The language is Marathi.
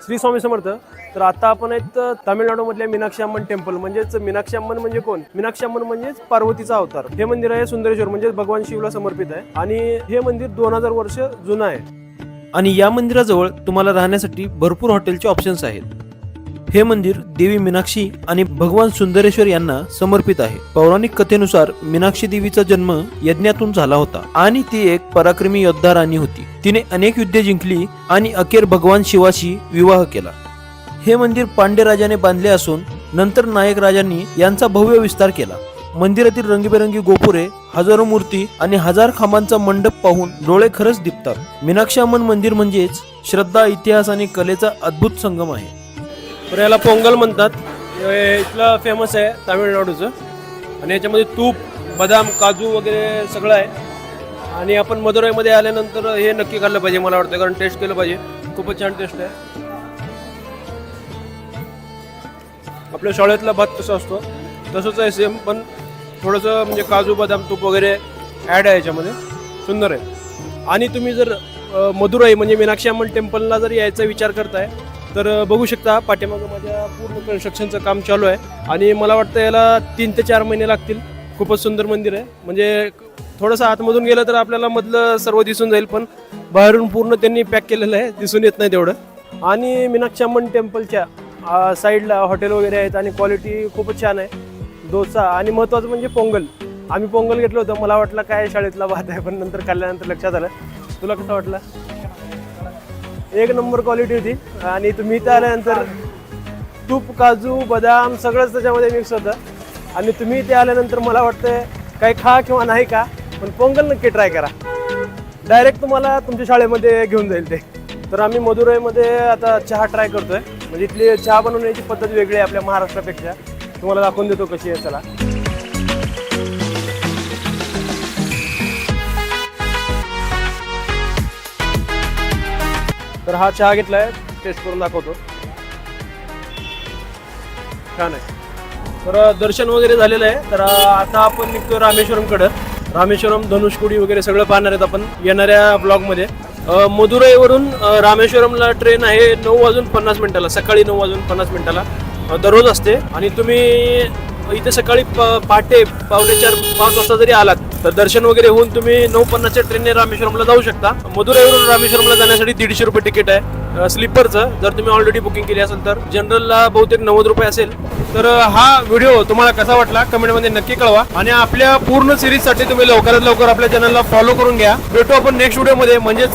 श्री स्वामी समर्थ. तर आता आपण आहेत तामिळनाडूमधल्या मीनाक्षी अम्मन टेम्पल. म्हणजेच मीनाक्षी अम्मन म्हणजे कोण? मीनाक्षी अम्मन म्हणजेच पार्वतीचा अवतार. हे मंदिर आहे सुंदरेश्वर म्हणजे भगवान शिवला समर्पित आहे आणि हे मंदिर 2000 वर्ष जुनं आहे. आणि या मंदिराजवळ तुम्हाला राहण्यासाठी भरपूर हॉटेलचे ऑप्शन्स आहेत. हे मंदिर देवी मीनाक्षी आणि भगवान सुंदरेश्वर यांना समर्पित आहे. पौराणिक कथेनुसार मीनाक्षी देवीचा जन्म यज्ञातून झाला होता आणि ती एक पराक्रमी योद्धा राणी होती. तिने अनेक युद्धे जिंकली आणि अखेर भगवान शिवाशी विवाह केला. हे मंदिर पांड्य राजाने बांधले असून नंतर नायक राजांनी यांचा भव्य विस्तार केला. मंदिरातील रंगीबेरंगी गोपुरे, हजारो मूर्ती आणि हजार खांबांचा मंडप पाहून डोळे खरंच दिपतात. मीनाक्षी अम्मन मंदिर म्हणजेच श्रद्धा, इतिहास आणि कलेचा अद्भुत संगम आहे. तर याला पोंगल म्हणतात. इथलं फेमस आहे तामिळनाडूचं आणि याच्यामध्ये तूप, बदाम, काजू वगैरे सगळं आहे. आणि आपण मदुराईमध्ये आल्यानंतर हे नक्की खाल्लं पाहिजे मला वाटतं, कारण टेस्ट केलं पाहिजे. खूपच छान टेस्ट आहे. आपल्या शाळेतला भात कसा असतो तसंच आहे सेम, पण थोडंसं म्हणजे काजू, बदाम, तूप वगैरे ॲड आहे याच्यामध्ये. सुंदर आहे. आणि तुम्ही जर मदुराई म्हणजे मीनाक्षी अम्मन टेम्पलला जर यायचा विचार करताय तर बघू शकता पाठीमागं माझ्या पूर्ण कन्स्ट्रक्शनचं काम चालू आहे आणि मला वाटतं याला 3 ते 4 महिने लागतील. खूपच सुंदर मंदिर आहे. म्हणजे थोडंसं आतमधून गेलं तर आपल्याला मधलं सर्व दिसून जाईल, पण बाहेरून पूर्ण त्यांनी पॅक केलेलं आहे, दिसून येत नाही तेवढं. आणि मीनाक्षी अम्मन टेम्पलच्या साईडला हॉटेल वगैरे आहेत आणि क्वालिटी खूपच छान आहे. डोसा आणि महत्त्वाचं म्हणजे पोंगल. आम्ही पोंगल घेतलं होतं. मला वाटलं काय शाळेतला भात आहे, पण नंतर खाल्ल्यानंतर लक्षात आलं. तुला कसं वाटलं? एक नंबर क्वालिटी होती. आणि तुम्ही इथं आल्यानंतर तूप, काजू, बदाम सगळंच त्याच्यामध्ये मिक्स होतं. आणि तुम्ही इथे आल्यानंतर मला वाटतं काही खा किंवा नाही का, पण पोंगल नक्की ट्राय करा. डायरेक्ट तुम्हाला तुमच्या शाळेमध्ये घेऊन जाईल ते. तर आम्ही मदुराईमध्ये आता चहा ट्राय करतोय. म्हणजे इथली चहा बनवण्याची पद्धत वेगळी आहे आपल्या महाराष्ट्रापेक्षा. तुम्हाला दाखवून देतो कशी आहे. चला. तर हा चहा घेतलाय, टेस्ट करून दाखवतो. छान आहे. तर दर्शन वगैरे झालेलं आहे. तर आता आपण निघतो रामेश्वरमकडं. रामेश्वरम, धनुष्कोडी वगैरे सगळं पाहणार आहेत आपण येणाऱ्या ब्लॉगमध्ये. मदुराईवरून रामेश्वरमला ट्रेन आहे 9:50 सकाळी 9:50 दररोज असते. आणि तुम्ही इथे सकाळी पहाटे 4:45-5 वाजता जरी आलात तर दर्शन वगैरे होऊन तुम्ही 9:50च्या ट्रेनने रामेश्वरमला जाऊ शकता. मदुराईवरून रामेश्वरमला जाण्यासाठी 150 रुपये तिकीट आहे स्लीपरचं. जर तुम्ही ऑलरेडी बुकिंग केली असेल तर जनरलला बहुतेक 90 रुपये असेल. तर हा व्हिडिओ तुम्हाला कसा वाटला कमेंटमध्ये नक्की कळवा. आणि आपल्या पूर्ण सिरीजसाठी तुम्ही लवकरात लवकर आपल्या चॅनलला फॉलो करून घ्या. भेटू आपण नेक्स्ट व्हिडिओमध्ये. म्हणजेच